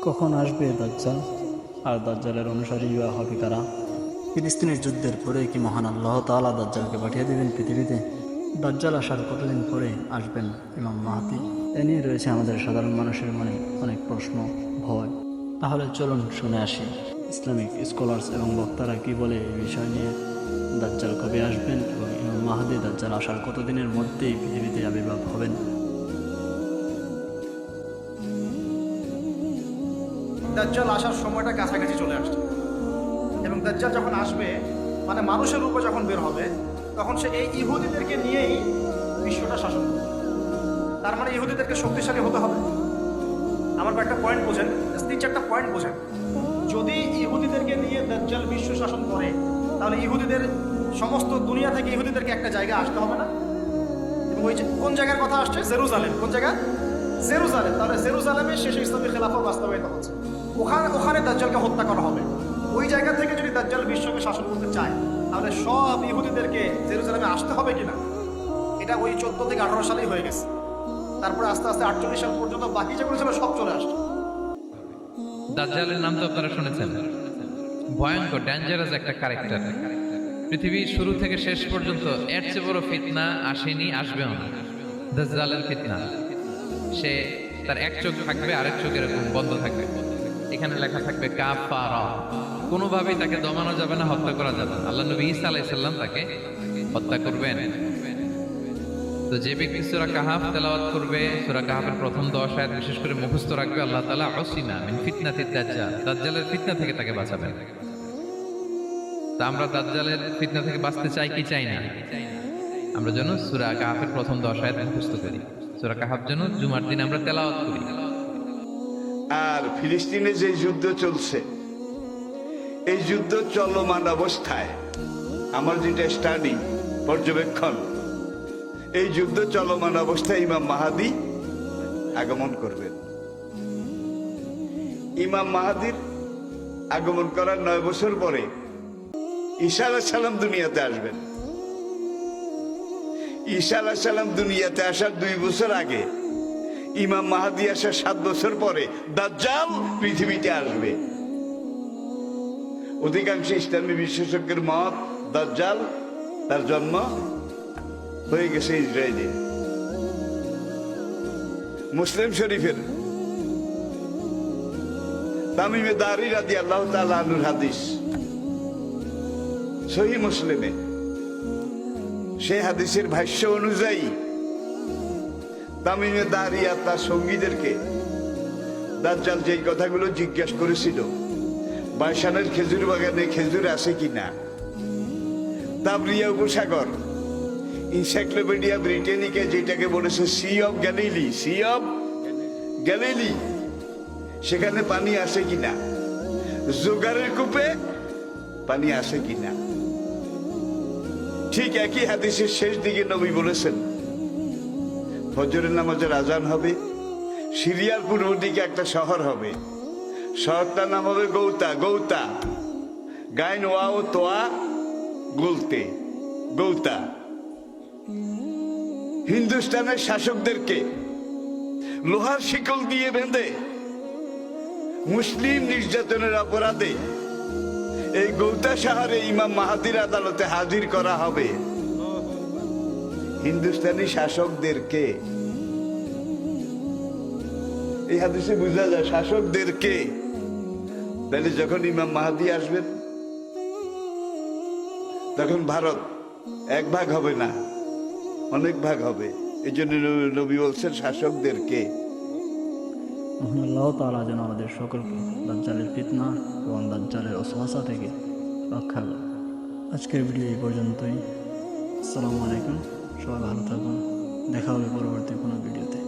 কখন আসবে দাজ্জাল, আর দাজ্জালের অনুসারী বা হবে কারা? ফিলিস্তিনের যুদ্ধের পরে কি মহান আল্লাহ তাআলা দাজ্জালকে পাঠিয়ে দেবেন পৃথিবীতে? দাজ্জাল আসার কতদিন পরে আসবেন ইমাম মাহদী? এ নিয়ে রয়েছে আমাদের সাধারণ মানুষের মনে অনেক প্রশ্ন, ভয়। তাহলে চলুন শুনে আসি ইসলামিক স্কলার্স এবং বক্তারা কি বলে এই বিষয় নিয়ে। দাজ্জাল কবে আসবেন এবং ইমাম মাহদী দাজ্জাল আসার কতদিনের মধ্যেই পৃথিবীতে আবির্ভাব হবেন? দাজ্জাল আসার সময়টা কাছাকাছি চলে আসছে এবং দাজ্জাল যখন আসবে, মানে মানুষের রূপে যখন বের হবে, তখন সে এই ইহুদিদেরকে নিয়েই বিশ্বটা শাসন করবে। তার মানে ইহুদিদেরকে শক্তিশালী হতে হবে। আমার কয়েকটা পয়েন্ট বোঝেন, তিন চারটা পয়েন্ট বোঝেন। যদি ইহুদিদেরকে নিয়ে দাজ্জাল বিশ্ব শাসন করে, তাহলে ইহুদিদের সমস্ত দুনিয়া থেকে ইহুদিদেরকে একটা জায়গা আসতে হবে না? এবং ওই যে কোন জায়গার কথা আসছে? জেরুজালেম। কোন জায়গা? জেরুজালেম। তাহলে জেরুজালেমে শেষে ইসলামী খেলাফত বাস্তবায়িত হচ্ছে। ওখানে দাজ্জালকে হত্যা করা হবে। ওই জায়গা থেকে যদি দাজ্জাল বিশ্বকে শাসন করতে চায়, তাহলে সব ইহুদিদেরকে জেরুজালেমে আসতে হবে কিনা? এটা ওই 14 থেকে 18 সালেই হয়ে গেছে। তারপরে আস্তে আস্তে 48 সাল পর্যন্ত বাকি যেগুলো ছিল সব চলে আসছে। দাজ্জালের নাম তো আপনারা শুনেছেন। ভয়ঙ্কর ডেঞ্জারাস একটা ক্যারেক্টার। পৃথিবীর শুরু থেকে শেষ পর্যন্ত এর চেয়ে বড় ফিতনা আসেনি, আসবেও না। দাজ্জালের ফিতনা। সে তার এক চোখ থাকবে, আরেক চোখ এরকম বন্ধ থাকবে। এখানে লেখা থাকবে কাফারা। কোনোভাবেই তাকে দমানো যাবে না, হত্যা করা যাবে না। আল্লাহ নবী ঈসা আলাইহিস সালাম তাকে হত্যা করবেন। তো যে ব্যক্তি সূরা কাহাফ তেলাওয়াত করবে, সূরা কাহাফের প্রথম 10 আয়াত বিশেষ করে মুখস্থ রাখবে, আল্লাহ তাআলা উসিমা মিন ফিতনাতিদ দাজ্জাল, দাজ্জালের ফিতনা থেকে তাকে বাঁচাবেন। তা আমরা দাজ্জালের ফিতনা থেকে বাঁচতে চাই কি চাই না? আমরা যেন সূরা কাহাফের প্রথম 10 আয়াত মুখস্থ করি। সূরা কাহাফ যেন জুমার দিন আমরা তেলাওয়াত করি। আর ফিলিস্তিনে যে যুদ্ধ চলছে, এই যুদ্ধ চলমান অবস্থায় আমার যেটা স্টাডি পর্যবেক্ষণ, এই যুদ্ধ চলমান অবস্থায় ইমাম মাহাদি আগমন করবেন। ইমাম মাহাদির আগমন করার 9 বছর পরে ঈসা আলাইহিস সালাম দুনিয়াতে আসবেন। ঈসা আলাইহিস সালাম দুনিয়াতে আসার 2 বছর আগে, ইমাম মাহাদি আসার 7 বছর পরে দাজ্জাল পৃথিবীতে আসবে। অধিকাংশ ইসলামী বিশেষজ্ঞের মত, দাজ্জাল তার জন্ম হয়ে গেছে ইসরায়েলে। মুসলিম শরীফের তামিমে দারি রাদিয়াল্লাহু তাআলা আনহুর হাদিস, সহিহ মুসলিমে, সেই হাদিসের ভাষ্য অনুযায়ী তামিমে দারি আর তার সঙ্গীদেরকে দাজ্জাল যেই কথাগুলো জিজ্ঞাসা করেছিল, বাইশানের খেজুর বাগানে খেজুর আছে কিনা, তাবরিয়া উপসাগর, ইনসাইক্লোপিডিয়া ব্রিটানিকা যেটাকে বলেছে sea of Galilee, sea of Galilee, সেখানে পানি আছে কিনা, জোগাড়ের কূপে পানি আছে কিনা। ঠিক একই হাদিসের শেষ দিকে নবী বলেছেন, ফজরের নামাজের আজান হবে, সিরিয়ার পূর্ব দিকে একটা শহর হবে, শহরটার নাম হবে গৌতা। গৌতা গাইন ওয়াও তোয়া গুলতে, গৌতা। হিন্দুস্তানের শাসকদেরকে লোহার শিকল দিয়ে বেঁধে মুসলিম নির্যাতনের অপরাধে এই গৌতা শহরে ইমাম মাহাদির আদালতে হাজির করা হবে। হিন্দুস্তানি শাসকদেরকে, এই হাদিসে বোঝা যায় শাসকদেরকে। তাহলে যখন ইমাম মাহাদি আসবেন, তখন ভারত এক ভাগ হবে না, অনেক ভাগ হবে। এই জন্য নবী বলছেন শাসকদেরকে। মহান আল্লাহ তাআলা যেন আমাদের সকলকে দাজ্জালের ফিতনা এবং দাজ্জালের ওয়াসওয়াসা থেকে রক্ষা করে। আজকের ভিডিও এই পর্যন্তই। আসসালামু আলাইকুম, সবাই ভালো থাকুন। দেখা হবে পরবর্তী কোনো ভিডিওতে।